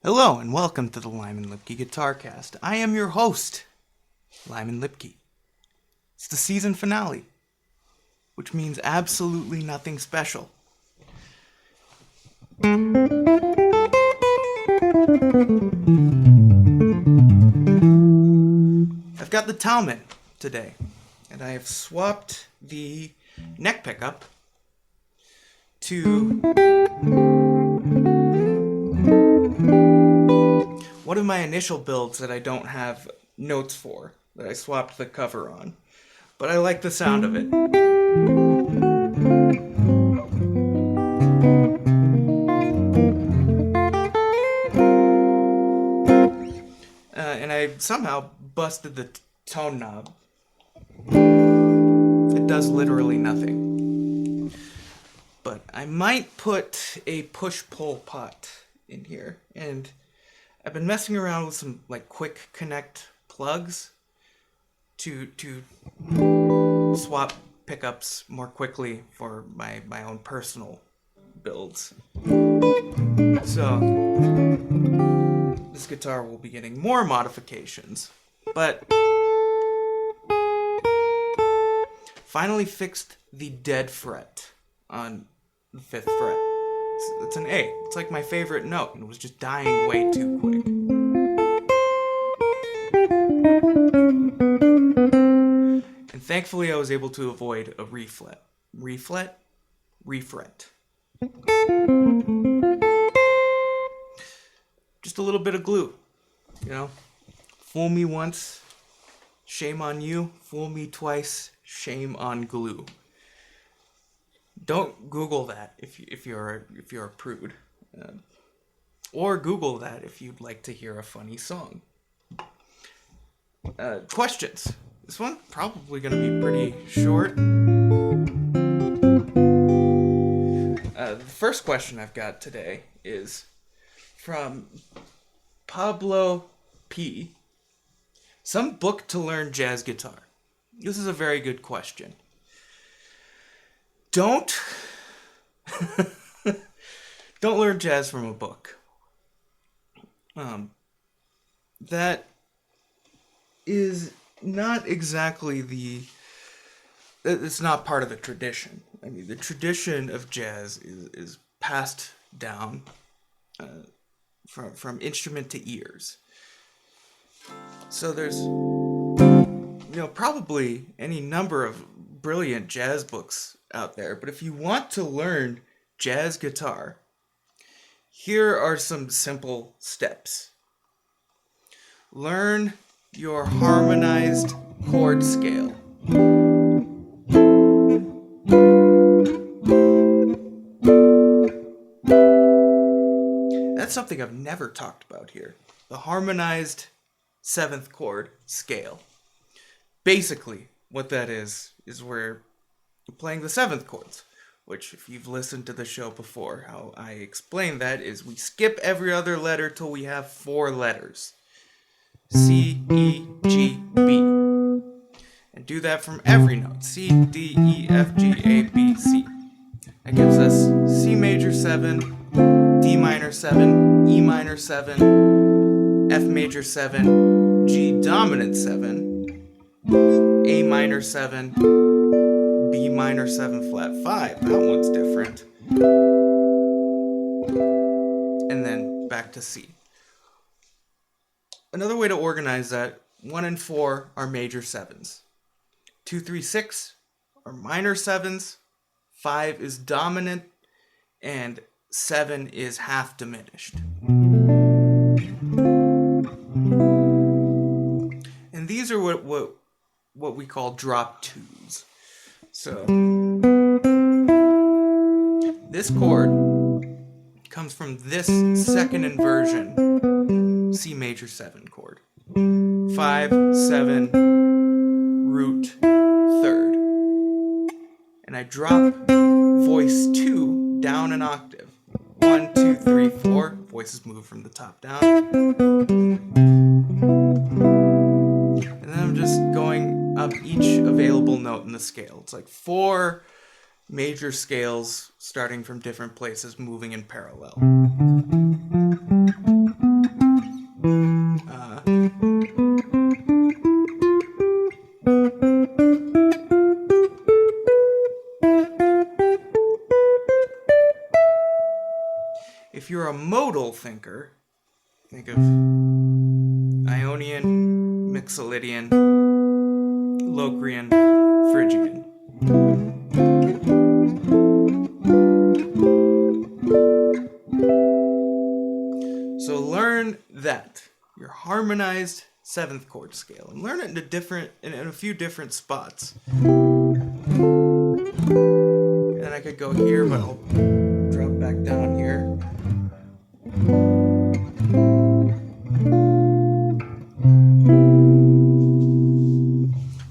Hello and welcome to the Lyman Lipke Guitarcast. I am your host, Lyman Lipke. It's the season finale, which means absolutely nothing special. I've got the Talman today, and I have swapped the neck pickup to one of my initial builds that I don't have notes for, that I swapped the cover on. But I like the sound of it. And I somehow busted the tone knob. It does literally nothing. But I might put a push-pull pot in here, and I've been messing around with some quick connect plugs to swap pickups more quickly for my own personal builds. So this guitar will be getting more modifications, but finally fixed the dead fret on the 5th fret. It's an A. It's like my favorite note, and it was just dying way too quick. And thankfully I was able to avoid a reflet. Refret. Just a little bit of glue, Fool me once, shame on you. Fool me twice, shame on glue. Don't Google that if you're a prude, or Google that if you'd like to hear a funny song. Questions. This one probably going to be pretty short. The first question I've got today is from Pablo P. Some book to learn jazz guitar. This is a very good question. Don't learn jazz from a book. That is not exactly it's not part of the tradition. I mean, the tradition of jazz is passed down from instrument to ears. So there's probably any number of brilliant jazz books out there, but if you want to learn jazz guitar, here are some simple steps. Learn your harmonized chord scale. That's something I've never talked about here. The harmonized 7th chord scale. Basically, what that is where you're playing the 7th chords, which, if you've listened to the show before, how I explain that is we skip every other letter till we have 4 letters. C, E, G, B. And do that from every note. C, D, E, F, G, A, B, C. That gives us C major 7, D minor 7, E minor 7, F major 7, G dominant 7, A minor 7, B minor 7 flat 5. That one's different. And then back to C. Another way to organize that, 1 and 4 are major 7s. 2, 3, 6 are minor 7s. 5 is dominant. And 7 is half diminished. And these are what we call drop 2s. So this chord comes from this second inversion C major 7 chord. 5, 7, root, 3rd. And I drop voice 2 down an octave. 1, 2, 3, 4. Voices move from the top down. And then I'm just going up each available note in the scale. It's like 4 major scales starting from different places moving in parallel. If you're a modal thinker, think of Ionian, Mixolydian, Locrian, Phrygian. So learn that, your harmonized 7th chord scale, and learn it in a few different spots. And I could go here, but I'll drop back down here.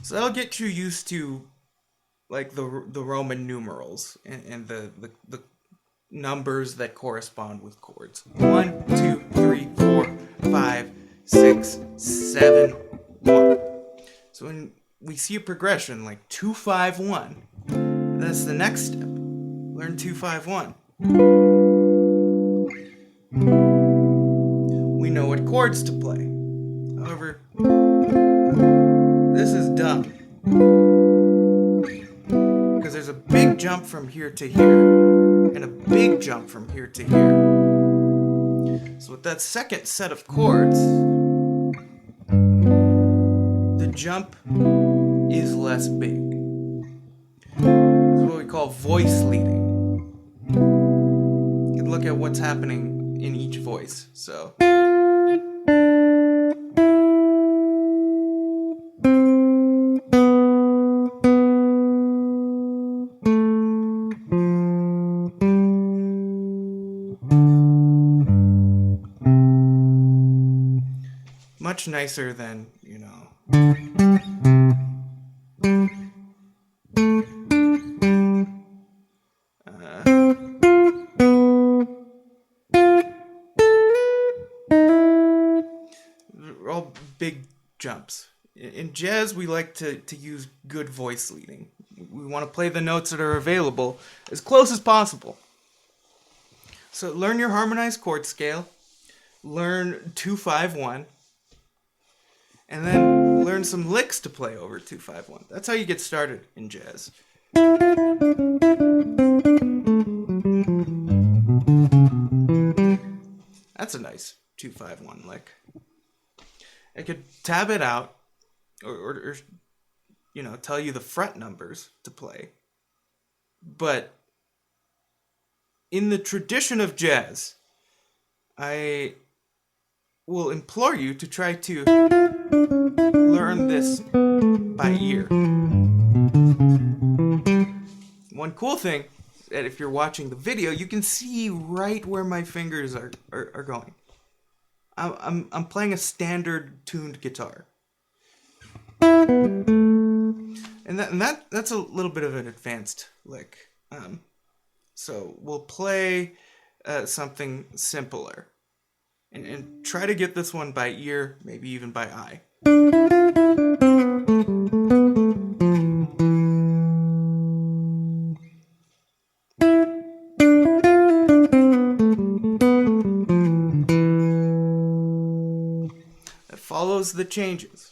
So that'll get you used to like the Roman numerals and the numbers that correspond with chords. 1, 2, 3, 4, 5, 6, 7, 1. So when we see a progression like 2, 5, 1, that's the next step. Learn 2, 5, 1. We know what chords to play. However, this is dumb, because there's a big jump from here to here, and a big jump from here to here. So with that second set of chords, the jump is less big. This is what we call voice leading. You can look at what's happening in each voice. So much nicer than, all big jumps. In jazz, we like to use good voice leading. We want to play the notes that are available as close as possible. So learn your harmonized chord scale, learn 2, 5, 1, and then learn some licks to play over 2, 5, 1. That's how you get started in jazz. That's a nice 2, 5, 1 lick. I could tab it out or tell you the fret numbers to play. But in the tradition of jazz, I will implore you to try to learn this by ear. One cool thing that if you're watching the video, you can see right where my fingers are going. I'm playing a standard tuned guitar. And that's a little bit of an advanced lick. So we'll play something simpler. And try to get this one by ear, maybe even by eye. It follows the changes.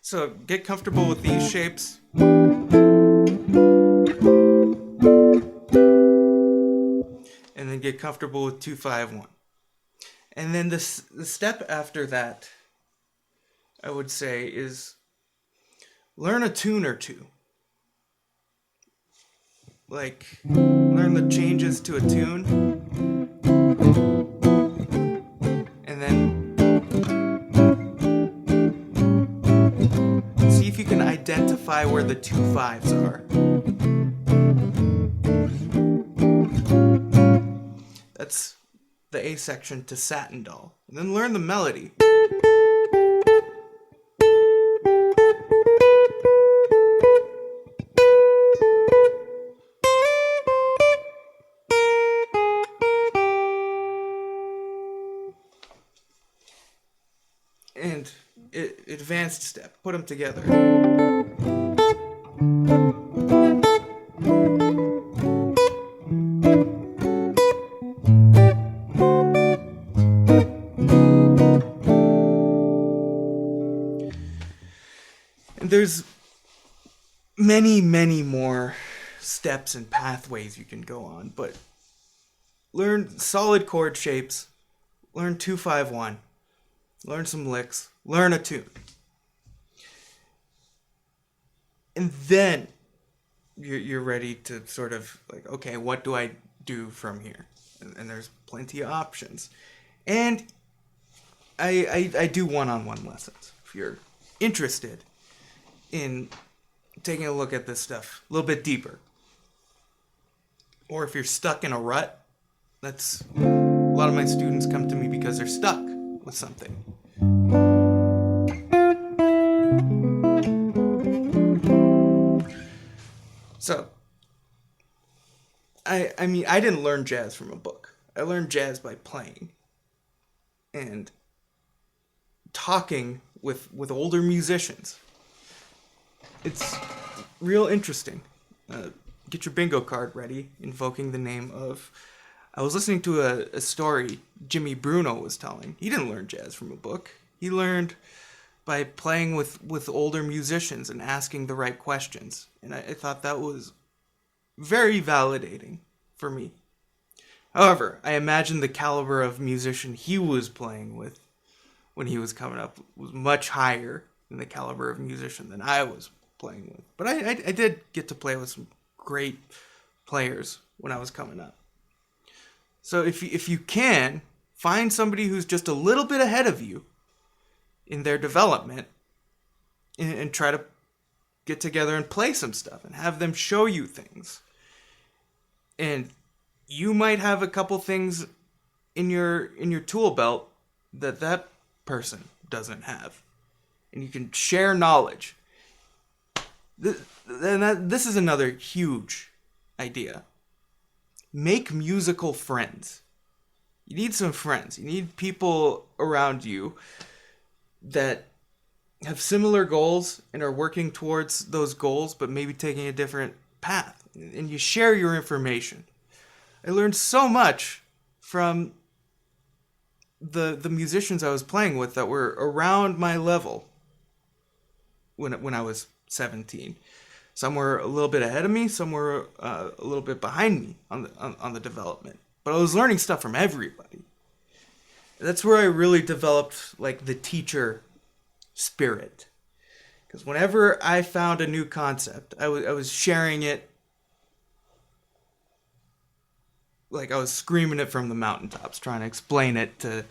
So get comfortable with these shapes. And then get comfortable with 2, 5, 1. And then the step after that, I would say, is learn a tune or two. Like, learn the changes to a tune. And then see if you can identify where the 2 5s are. That's the A section to Satin Doll. And then learn the melody. And advanced step. Put them together. There's many, many more steps and pathways you can go on, but learn solid chord shapes, learn 2-5-1, learn some licks, learn a tune. And then you're ready to sort of like, okay, what do I do from here? And there's plenty of options. And I do one-on-one lessons if you're interested in taking a look at this stuff a little bit deeper. Or if you're stuck in a rut, that's a lot of my students come to me because they're stuck with something. So, I mean, I didn't learn jazz from a book. I learned jazz by playing and talking with older musicians. It's real interesting. Get your bingo card ready, invoking the name of... I was listening to a story Jimmy Bruno was telling. He didn't learn jazz from a book. He learned by playing with older musicians and asking the right questions. And I thought that was very validating for me. However, I imagine the caliber of musician he was playing with when he was coming up was much higher than the caliber of musician that I was playing with. But I did get to play with some great players when I was coming up. So if you can, find somebody who's just a little bit ahead of you in their development and try to get together and play some stuff and have them show you things. And you might have a couple things in your tool belt that person doesn't have. And you can share knowledge. This is another huge idea. Make musical friends. You need some friends. You need people around you that have similar goals and are working towards those goals, but maybe taking a different path. And you share your information. I learned so much from the musicians I was playing with that were around my level when I was 17. Some were a little bit ahead of me, some were a little bit behind me on the development. But I was learning stuff from everybody. That's where I really developed like the teacher spirit. Because whenever I found a new concept, I was sharing it like I was screaming it from the mountaintops, trying to explain it to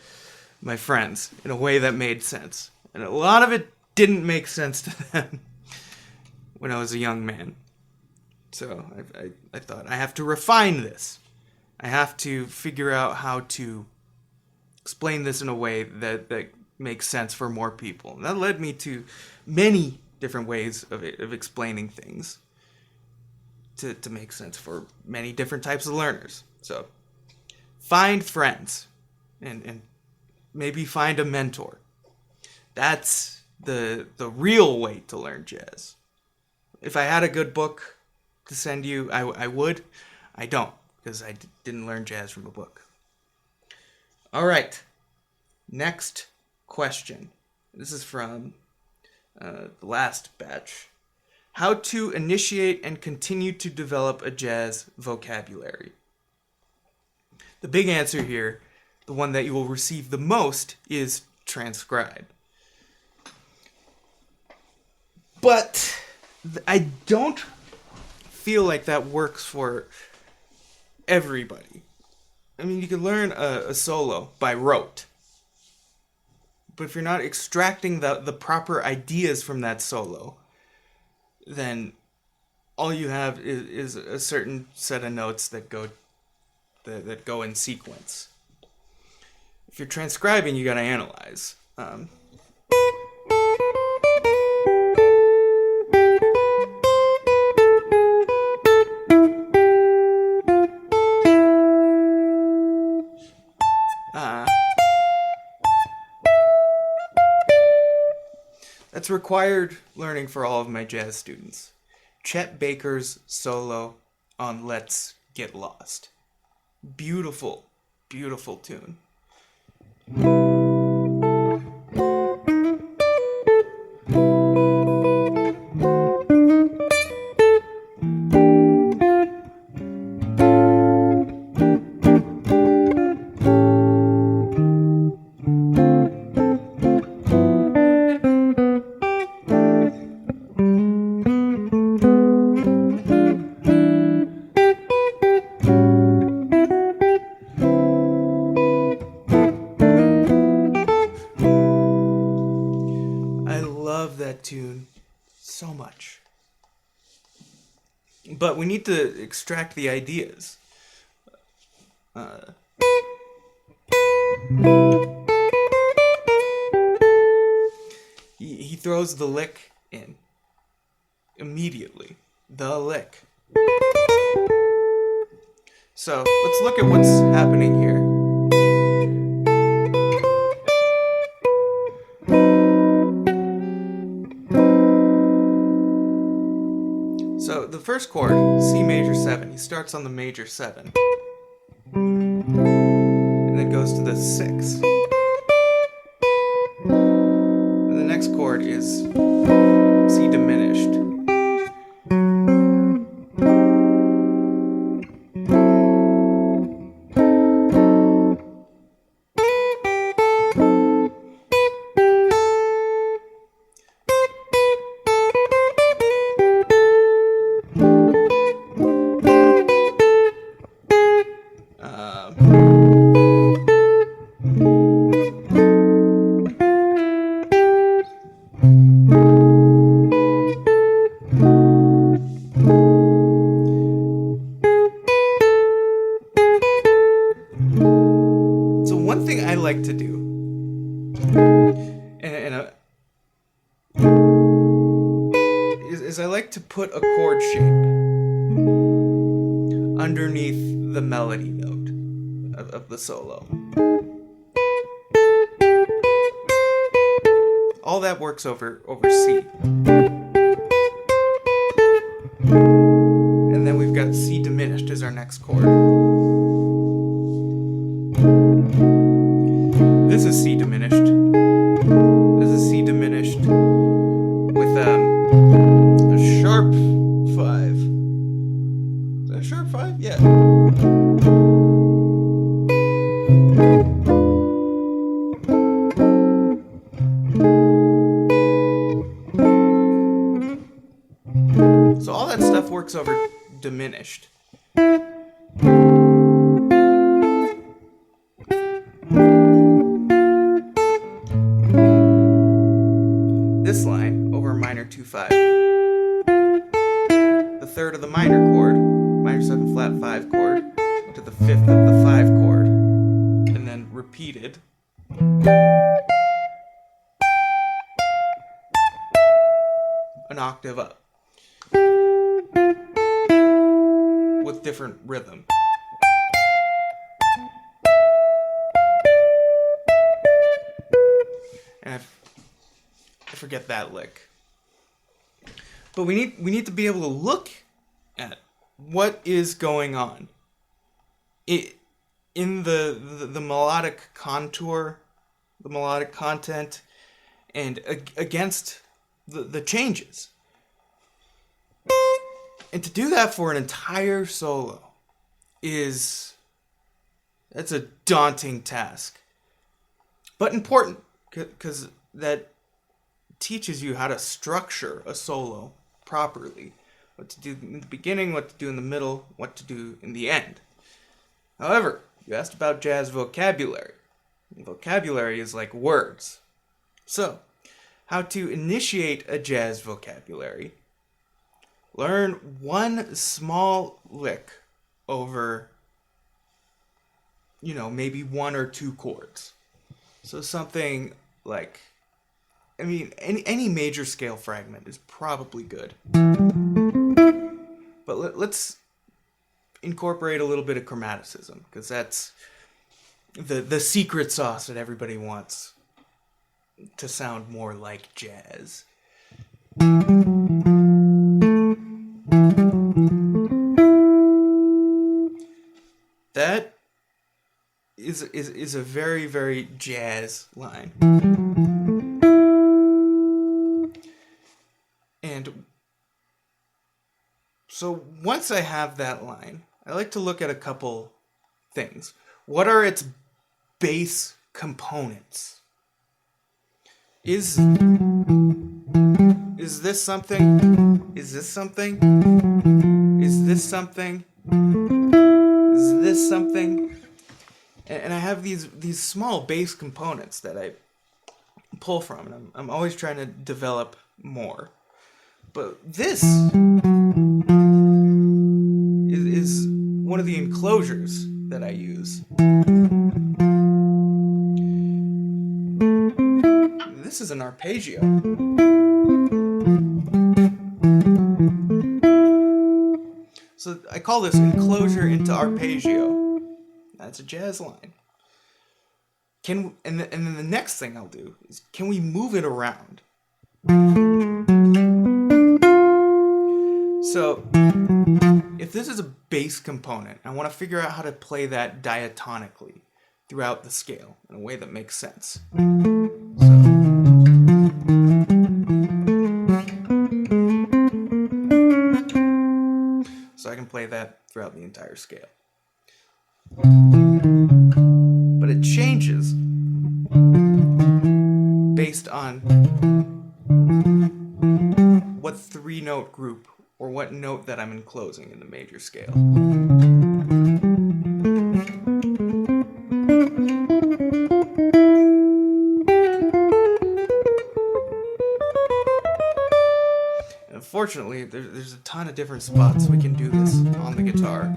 my friends in a way that made sense. And a lot of it didn't make sense to them when I was a young man. So I thought, I have to refine this. I have to figure out how to explain this in a way that makes sense for more people. And that led me to many different ways of explaining things to make sense for many different types of learners. So find friends and maybe find a mentor. That's the real way to learn jazz. If I had a good book to send you, I would. I don't, because I didn't learn jazz from a book. All right. Next question. This is from the last batch. How to initiate and continue to develop a jazz vocabulary. The big answer here, the one that you will receive the most, is transcribe. But I don't feel like that works for everybody. I mean, you can learn a solo by rote. But if you're not extracting the proper ideas from that solo, then all you have is a certain set of notes that go in sequence. If you're transcribing, you gotta analyze. That's required learning for all of my jazz students. Chet Baker's solo on Let's Get Lost. Beautiful, beautiful tune. so much. But we need to extract the ideas. He throws the lick in immediately. The lick. So let's look at what's happening here. So the first chord, C major 7, he starts on the major 7. And then goes to the 6. And the next chord is C diminished. One thing I like to do, is I like to put a chord shape underneath the melody note of the solo. All that works over C. And then we've got C diminished as our next chord. This is C diminished. This is C diminished with a sharp 5. Is that a sharp 5? Yeah. So all that stuff works over diminished. This line over minor 2-5. The third of the minor chord, minor 7 flat 5 chord, to the fifth of the 5 chord, and then repeated. An octave up. With different rhythm. And I forget that lick. But we need to be able to look at what is going on in the melodic contour, the melodic content, and against the changes. And to do that for an entire solo that's a daunting task. But important, because that teaches you how to structure a solo properly. What to do in the beginning, what to do in the middle, what to do in the end. However, you asked about jazz vocabulary. Vocabulary is like words. So, how to initiate a jazz vocabulary. Learn one small lick over, maybe 1 or 2 chords. So something like, any major scale fragment is probably good. But let's incorporate a little bit of chromaticism, because that's the secret sauce that everybody wants to sound more like jazz. That is a very, very jazz line. And so once I have that line, I like to look at a couple things. What are its bass components? Is this something? Is this something? Is this something? Is this something? And I have these small bass components that I pull from, and I'm always trying to develop more. But this is one of the enclosures that I use. This is an arpeggio. So I call this enclosure into arpeggio. That's a jazz line. And then the next thing I'll do is, can we move it around? So if this is a bass component, I want to figure out how to play that diatonically throughout the scale in a way that makes sense. So I can play that throughout the entire scale. But it changes based on what 3-note group or what note that I'm enclosing in the major scale. And unfortunately, there's a ton of different spots we can do this on the guitar.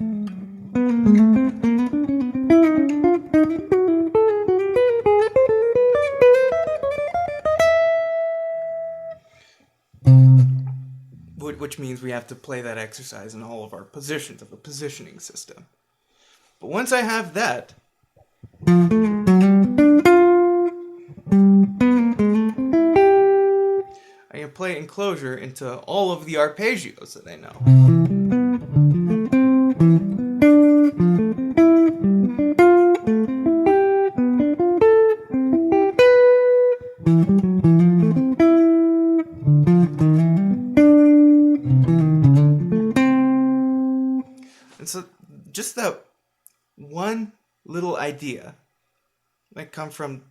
Which means we have to play that exercise in all of our positions of a positioning system. But once I have that, I can play enclosure into all of the arpeggios that I know. And so just that one little idea that came from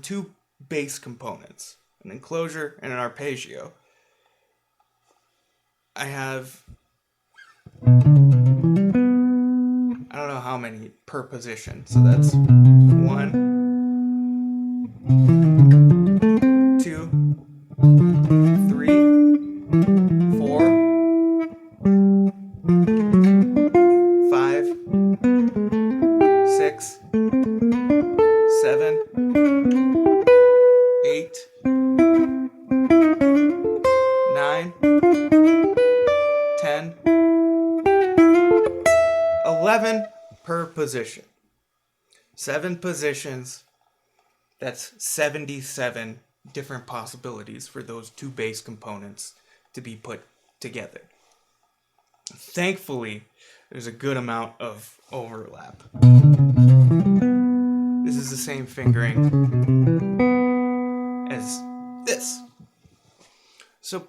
two bass components, an enclosure and an arpeggio. I have, I don't know how many per position, so that's 1, 2, 3, 4, 5, 6, 7, 8, 9, 10, 11 per position. 7 positions, that's 77 different possibilities for those two bass components to be put together. Thankfully, there's a good amount of overlap. This is the same fingering as this. So,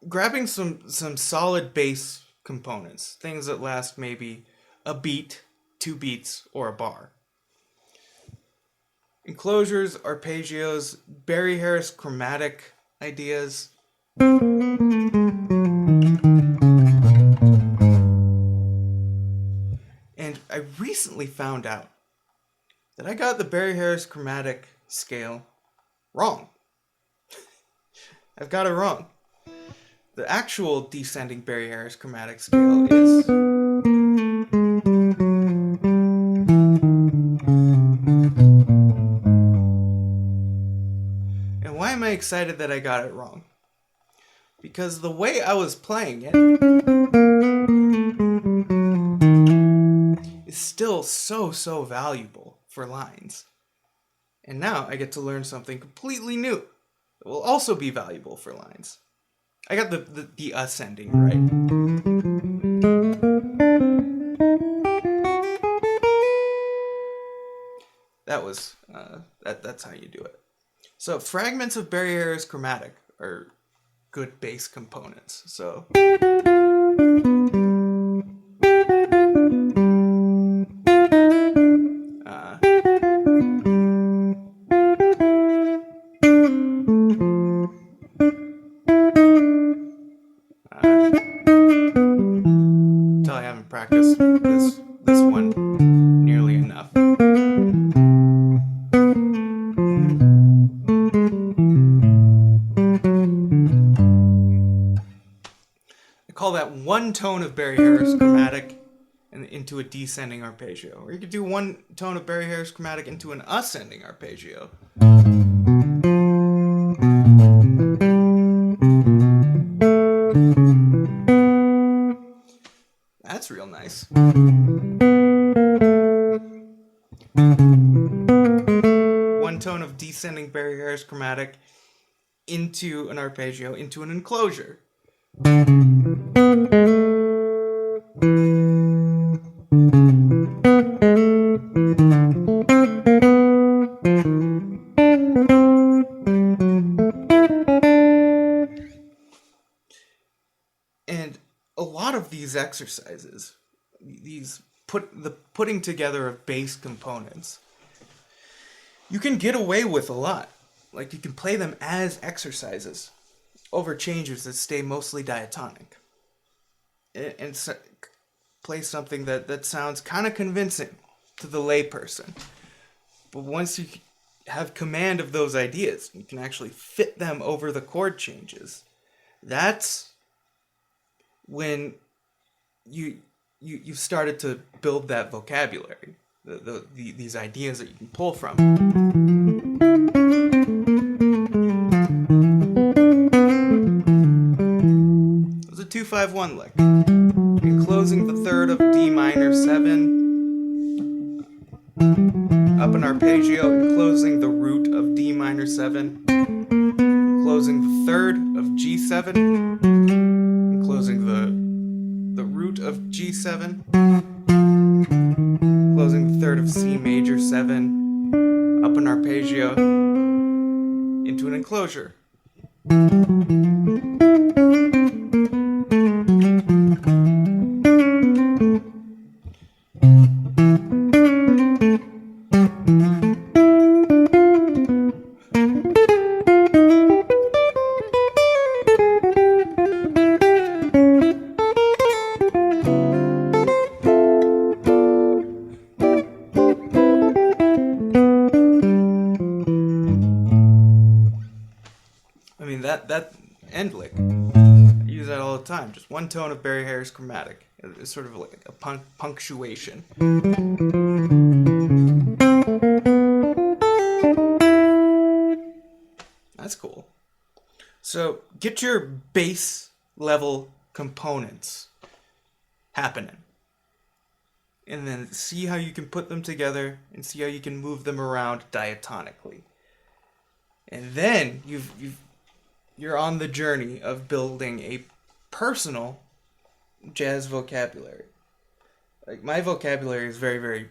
grabbing some solid bass components, things that last maybe a beat, 2 beats, or a bar. Enclosures, arpeggios, Barry Harris chromatic ideas. And I recently found out that I got the Barry Harris chromatic scale wrong. I've got it wrong. The actual descending Barry Harris chromatic scale is... And why am I excited that I got it wrong? Because the way I was playing it is still so valuable for lines. And now I get to learn something completely new that will also be valuable for lines. I got the ascending right. That was that's how you do it. So fragments of Barry Harris chromatic are good bass components. So until I haven't practiced this one nearly enough. one tone of Barry Harris chromatic and into a descending arpeggio. Or you could do one tone of Barry Harris chromatic into an ascending arpeggio. That's real nice. One tone of descending Barry Harris chromatic into an arpeggio, into an enclosure. And a lot of these exercises, these putting together of bass components, you can get away with a lot. Like, you can play them as exercises over changes that stay mostly diatonic. And play something that sounds kind of convincing to the layperson. But once you have command of those ideas, you can actually fit them over the chord changes. That's when you've started to build that vocabulary, these ideas that you can pull from. It was a 2-5-1 lick, enclosing the third of D minor 7, up an arpeggio, enclosing the root of D minor 7, enclosing the third of G7, enclosing the root of G7, closing the third of C major 7, up an arpeggio, into an enclosure. That end lick, I use that all the time. Just one tone of Barry Harris chromatic. It's sort of like a punctuation. That's cool. So get your bass level components happening. And then see how you can put them together and see how you can move them around diatonically. And then you're on the journey of building a personal jazz vocabulary. Like, my vocabulary is very, very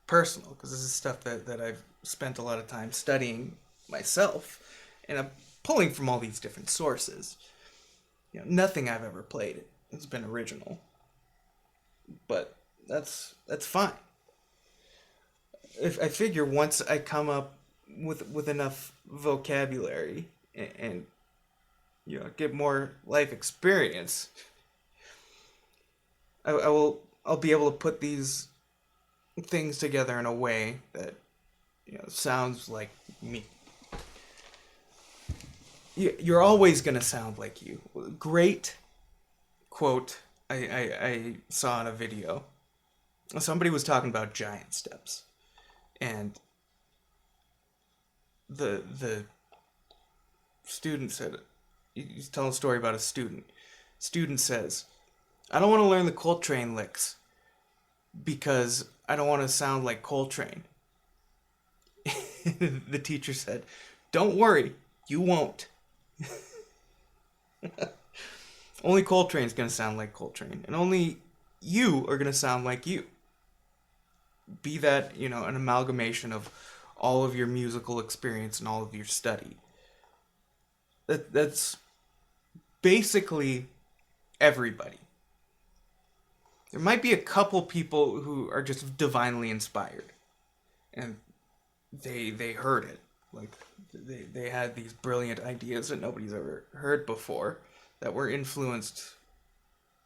personal because this is stuff that I've spent a lot of time studying myself, and I'm pulling from all these different sources. You know, nothing I've ever played has been original, but that's fine. If I figure once I come up with enough vocabulary and you know, get more life experience, I'll be able to put these things together in a way that, you know, sounds like me. You're always gonna sound like you. Great quote I saw in a video. Somebody was talking about giant steps, and the student said, he's telling a story about a student. Student says, I don't want to learn the Coltrane licks because I don't want to sound like Coltrane. The teacher said, don't worry, you won't. Only Coltrane's going to sound like Coltrane, and only you are going to sound like you. Be that, you know, an amalgamation of all of your musical experience and all of your study. That's basically everybody. There might be a couple people who are just divinely inspired, and they heard it. Like, they had these brilliant ideas that nobody's ever heard before, that were influenced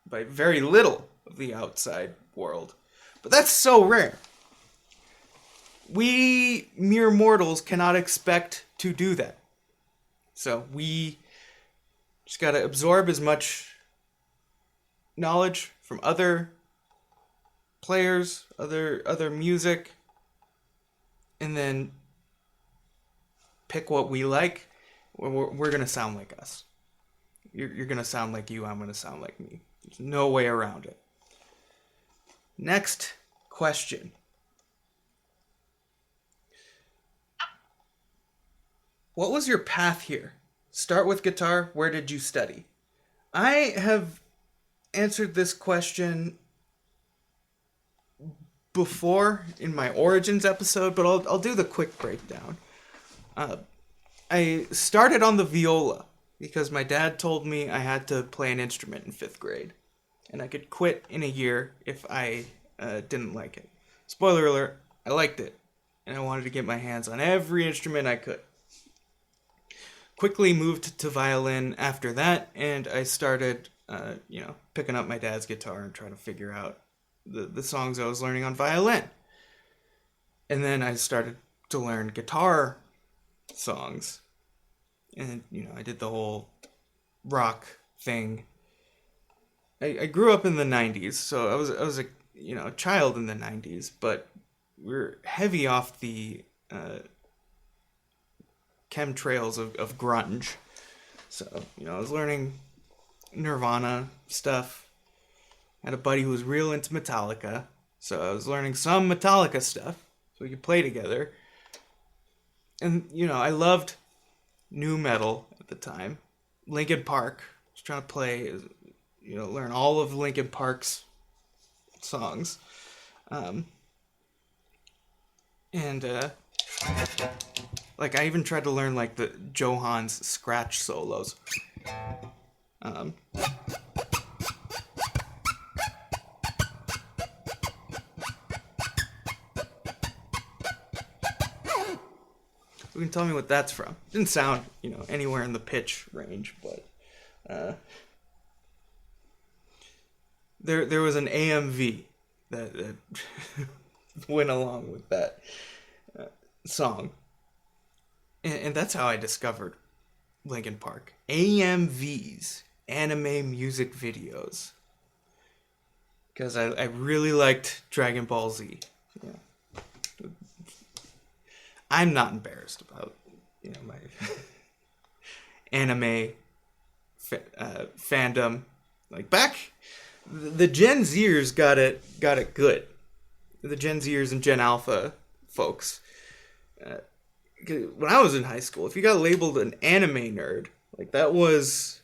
by very little of the outside world. But that's so rare. We mere mortals cannot expect to do that. So we just gotta absorb as much knowledge from other players, other music, and then pick what we like. We're gonna sound like us. You're gonna sound like you. I'm gonna sound like me. There's no way around it. Next question. What was your path here? Start with guitar. Where did you study? I have answered this question before in my Origins episode, but I'll do the quick breakdown. I started on the viola because my dad told me I had to play an instrument in 5th grade, and I could quit in a year if I didn't like it. Spoiler alert, I liked it, and I wanted to get my hands on every instrument I could. Quickly moved to violin after that, and I started, picking up my dad's guitar and trying to figure out the songs I was learning on violin. And then I started to learn guitar songs. And, I did the whole rock thing. I grew up in the 90s, so I was a child in the 90s, but we're heavy off the chemtrails of grunge. So, I was learning Nirvana stuff. I had a buddy who was real into Metallica, so I was learning some Metallica stuff so we could play together. And, I loved nu metal at the time. Linkin Park. I was trying to play, learn all of Linkin Park's songs. I even tried to learn, the Johan's scratch solos. You can tell me what that's from. It didn't sound, anywhere in the pitch range, but there was an AMV that went along with that song. And that's how I discovered Linkin Park. AMVs, anime music videos. Because I really liked Dragon Ball Z. Yeah. I'm not embarrassed about, my anime fandom. Back, the Gen Zers got it good. The Gen Zers and Gen Alpha folks. When I was in high school, if you got labeled an anime nerd, that was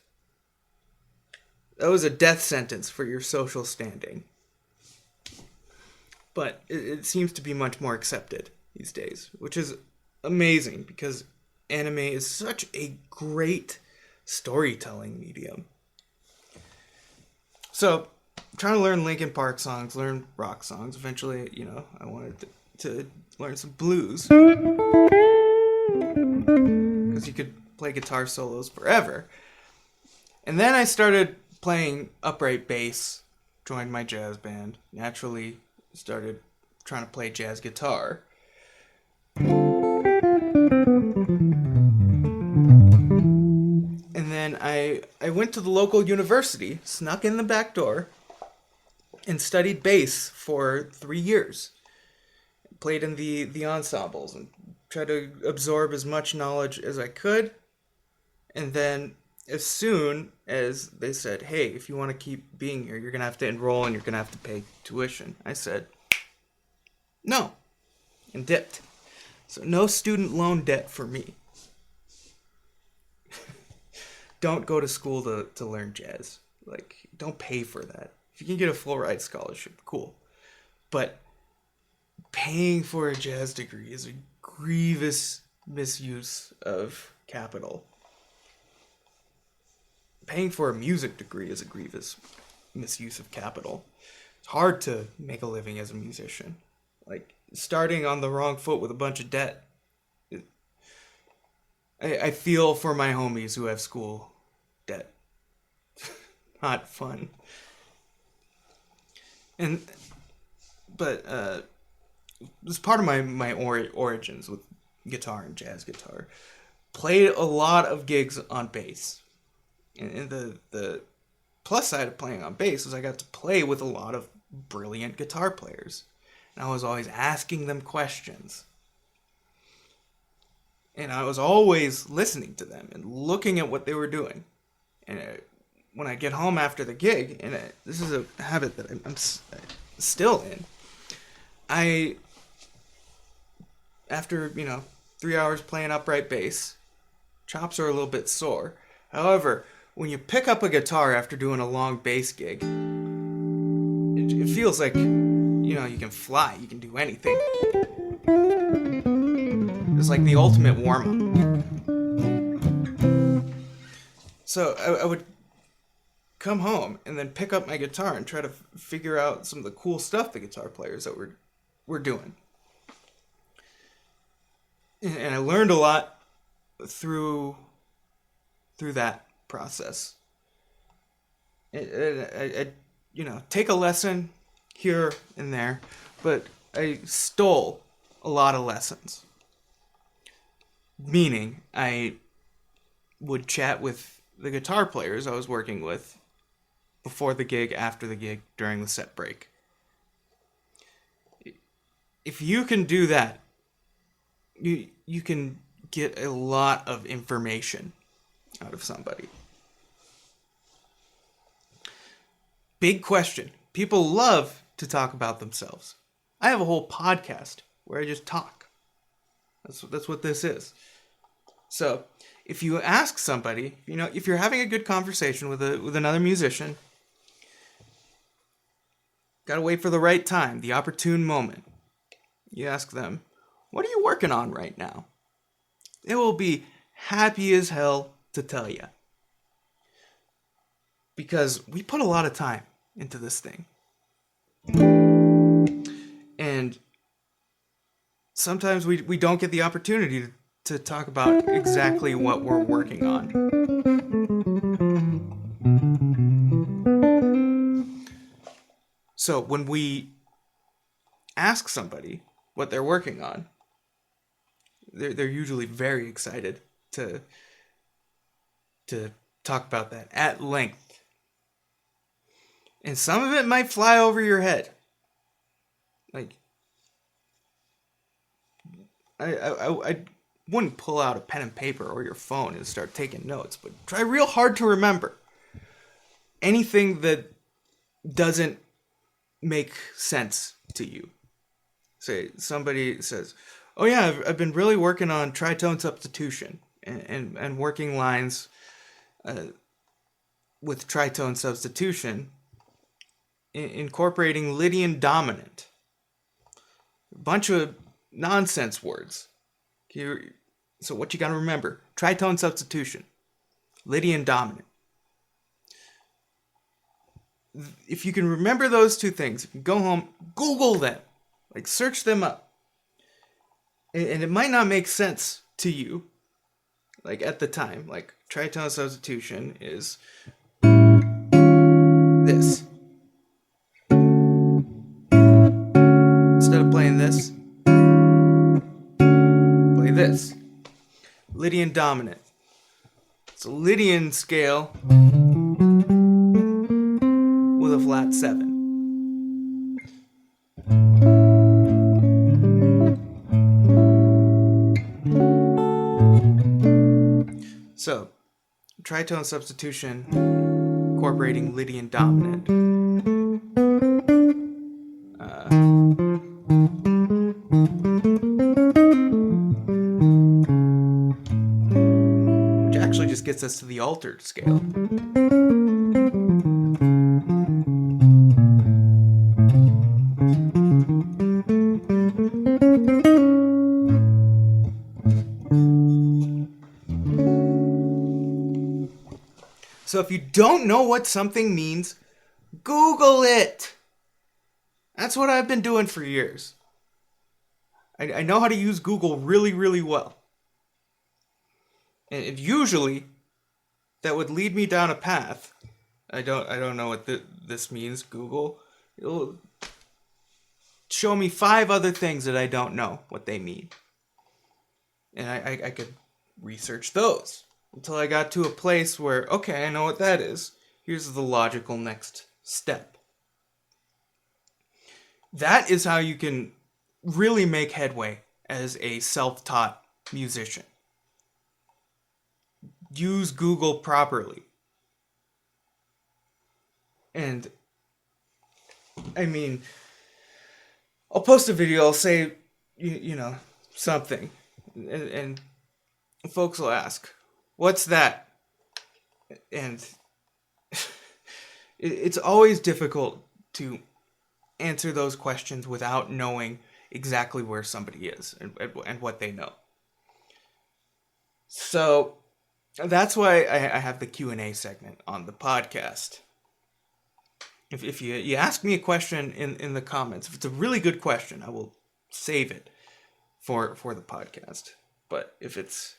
a death sentence for your social standing. But it seems to be much more accepted these days, which is amazing because anime is such a great storytelling medium. So, trying to learn Linkin Park songs, learn rock songs. Eventually, I wanted to learn some blues because you could play guitar solos forever. And then I started playing upright bass, joined my jazz band, naturally started trying to play jazz guitar. And then I went to the local university, snuck in the back door, and studied bass for 3 years. Played in the ensembles and tried to absorb as much knowledge as I could. And then as soon as they said, hey, if you want to keep being here, you're going to have to enroll and you're going to have to pay tuition, I said, no, and dipped. So no student loan debt for me. Don't go to school to learn jazz. Don't pay for that. If you can get a full ride scholarship, cool. But paying for a jazz degree is a grievous misuse of capital. Paying for a music degree is a grievous misuse of capital. It's hard to make a living as a musician. Starting on the wrong foot with a bunch of debt. I feel for my homies who have school debt. Not fun. But this is part of my origins with guitar and jazz guitar. Played a lot of gigs on bass. And the plus side of playing on bass was I got to play with a lot of brilliant guitar players. And I was always asking them questions. And I was always listening to them and looking at what they were doing. And when I get home after the gig, and this is a habit that I'm still in, after 3 hours playing upright bass, chops are a little bit sore. However, when you pick up a guitar after doing a long bass gig, it feels like you can fly, you can do anything. It's like the ultimate warm-up. So I would come home and then pick up my guitar and try to figure out some of the cool stuff the guitar players that were doing. And I learned a lot through that process. I take a lesson here and there, but I stole a lot of lessons. Meaning, I would chat with the guitar players I was working with before the gig, after the gig, during the set break. If you can do that, you can get a lot of information out of somebody. Big question. People love to talk about themselves. I have a whole podcast where I just talk. That's what this is. So, if you ask somebody, if you're having a good conversation with another musician, gotta wait for the right time, the opportune moment. You ask them, what are you working on right now? They will be happy as hell to tell you. Because we put a lot of time into this thing. And sometimes we don't get the opportunity to talk about exactly what we're working on. So when we ask somebody what they're working on, they're usually very excited to talk about that at length. And some of it might fly over your head. Like, I wouldn't pull out a pen and paper or your phone and start taking notes, but try real hard to remember anything that doesn't make sense to you. Say somebody says, oh yeah, I've been really working on tritone substitution and working lines with tritone substitution, incorporating Lydian dominant. A bunch of nonsense words. So what you gotta remember, tritone substitution, Lydian dominant. If you can remember those two things, you can go home, Google them, like search them up. And it might not make sense to you, like at the time, like tritone substitution is this. Instead of playing this, play this. Lydian dominant. It's a Lydian scale with a flat 7. So, tritone substitution incorporating Lydian dominant. Which actually just gets us to the altered scale. So if you don't know what something means, Google it. That's what I've been doing for years. I know how to use Google really, really well. And usually, that would lead me down a path. I don't know what this means, Google. It'll show me 5 other things that I don't know what they mean. And I could research those until I got to a place where, okay, I know what that is. here's the logical next step. That is how you can really make headway as a self-taught musician. Use Google properly. And, I mean, I'll post a video, I'll say, you know, something. And folks will ask, what's that? And it's always difficult to answer those questions without knowing exactly where somebody is and what they know. So that's why I have the Q&A segment on the podcast. If you ask me a question in the comments, if it's a really good question, I will save it for the podcast. But if it's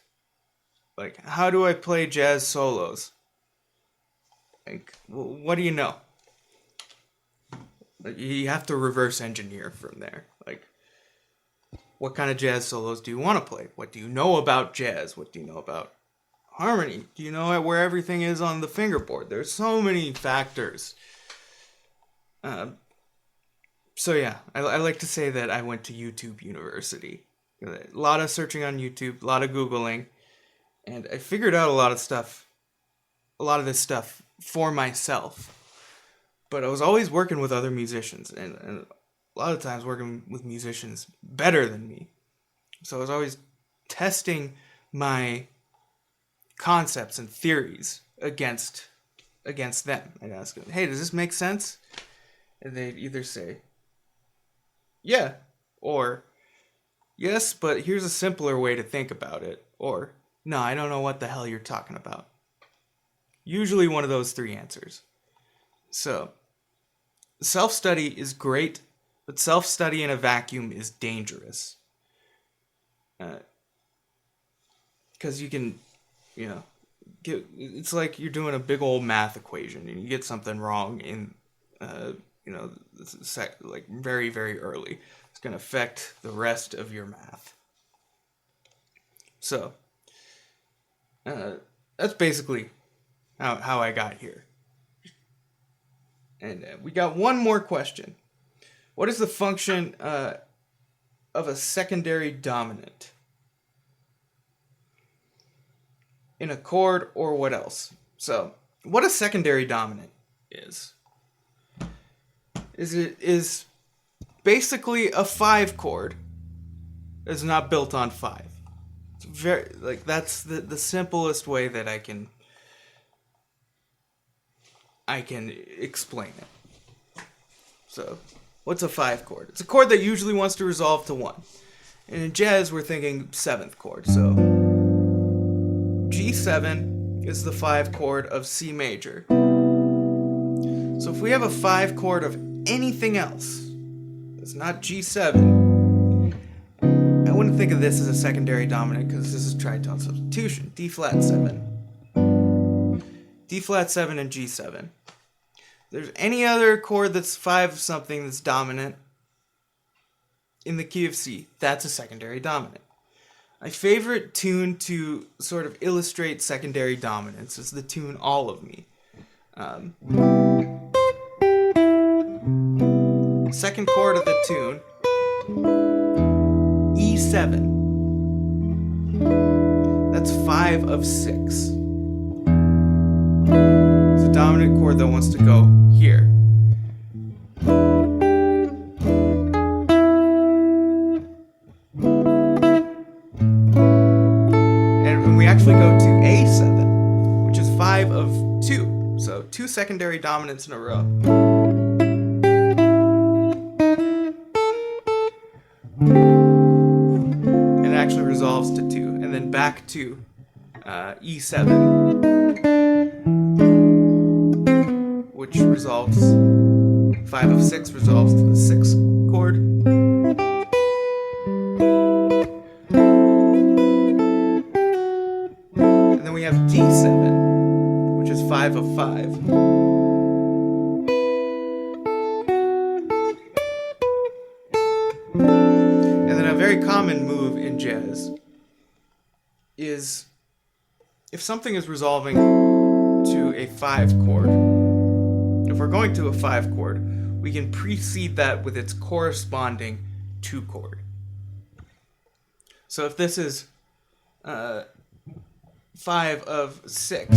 like, how do I play jazz solos? Like, what do you know? Like, you have to reverse engineer from there. Like, what kind of jazz solos do you want to play? What do you know about jazz? What do you know about harmony? Do you know where everything is on the fingerboard? There's so many factors. So yeah, I like to say that I went to YouTube University. A lot of searching on YouTube, a lot of Googling, and I figured out a lot of this stuff for myself. But I was always working with other musicians, and a lot of times working with musicians better than me. So I was always testing my concepts and theories against them. I'd ask them, hey, does this make sense? And they'd either say, yeah, or yes, but here's a simpler way to think about it, or no, I don't know what the hell you're talking about. Usually one of those three answers. So, self-study is great, but self-study in a vacuum is dangerous. Because you can, it's like you're doing a big old math equation and you get something wrong in, like very, very early. It's going to affect the rest of your math. So, that's basically how I got here. And we got one more question. What is the function of a secondary dominant? In a chord or what else? So, what a secondary dominant is basically a 5 chord that's not built on 5. It's very, that's the simplest way that I can explain it. So, what's a 5 chord? It's a chord that usually wants to resolve to 1. And in jazz, we're thinking 7th chord. So, G7 is the 5 chord of C major. So if we have a 5 chord of anything else that's not G7, I wouldn't think of this as a secondary dominant because this is tritone substitution. D flat 7. D flat 7 and G7. If there's any other chord that's 5 of something that's dominant in the key of C, that's a secondary dominant. My favorite tune to sort of illustrate secondary dominance is the tune All of Me. Second chord of the tune, E7. That's 5 of 6. It's a dominant chord that wants to go here. And we actually go to A7, which is 5 of 2. So 2 secondary dominants in a row. And it actually resolves to 2. And then back to E7, which resolves, 5 of 6 resolves to the 6th chord. And then we have D7, which is 5 of 5. Very common move in jazz is if something is resolving to a 5 chord, we're going to a 5 chord, we can precede that with its corresponding 2 chord. So if this is 5 of 6,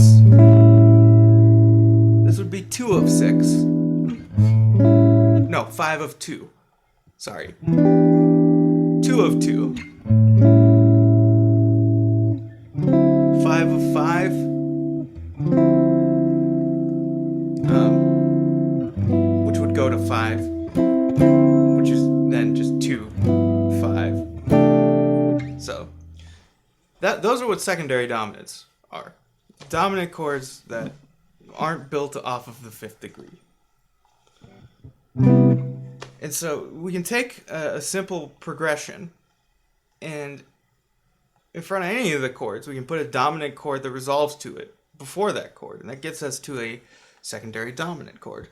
this would be 2 of 6. No, 5 of 2. Sorry. 2 of 2. 5 of 5. Which would go to 5. Which is then just 2, 5. So, those are what secondary dominants are. Dominant chords that aren't built off of the 5th degree. And so we can take a simple progression, and in front of any of the chords, we can put a dominant chord that resolves to it before that chord, and that gets us to a secondary dominant chord.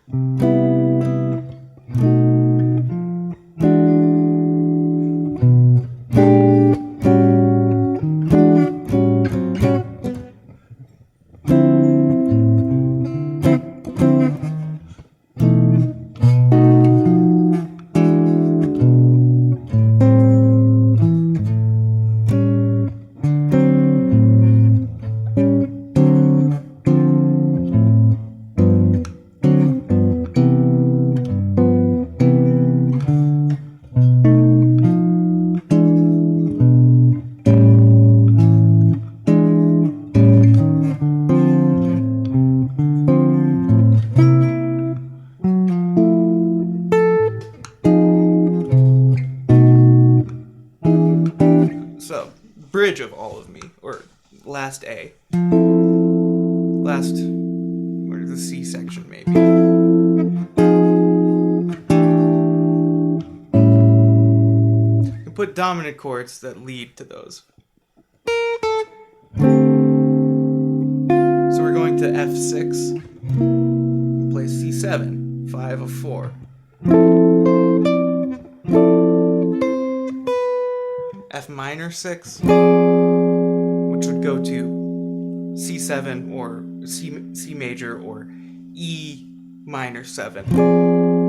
So, bridge of all of me, or last A. Last, or the C section maybe. You can put dominant chords that lead to those. So we're going to F6, play C7, 5 of 4. F minor 6, which would go to C7 or C major or E minor 7.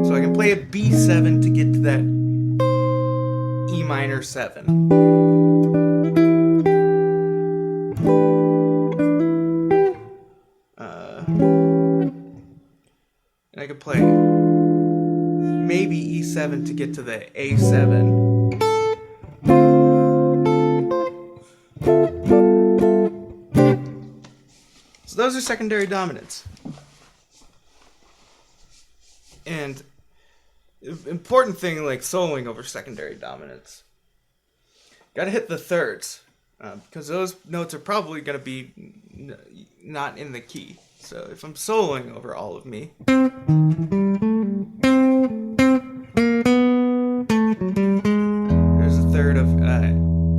So I can play a B7 to get to that E minor 7. And I could play maybe E7 to get to the A7. So those are secondary dominants. And important thing like soloing over secondary dominants. Gotta hit the thirds. Because those notes are probably gonna be not in the key. So if I'm soloing over all of me, there's a third of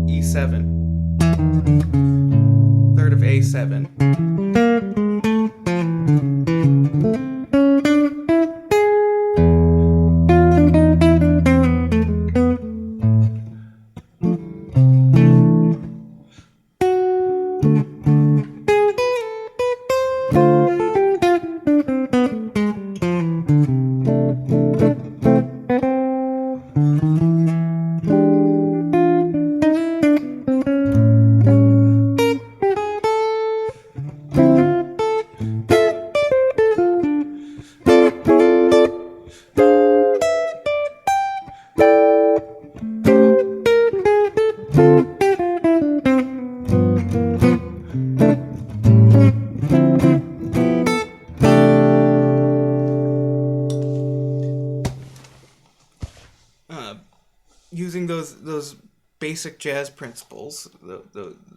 E7. Third of A7. Using those basic jazz principles,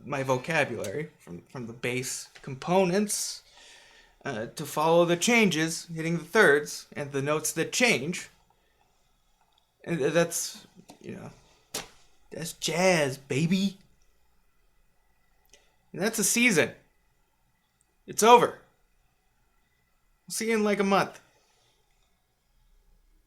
my vocabulary from the bass components to follow the changes, hitting the thirds and the notes that change, and that's that's jazz, baby. And that's a season. It's over. We'll see you in like a month.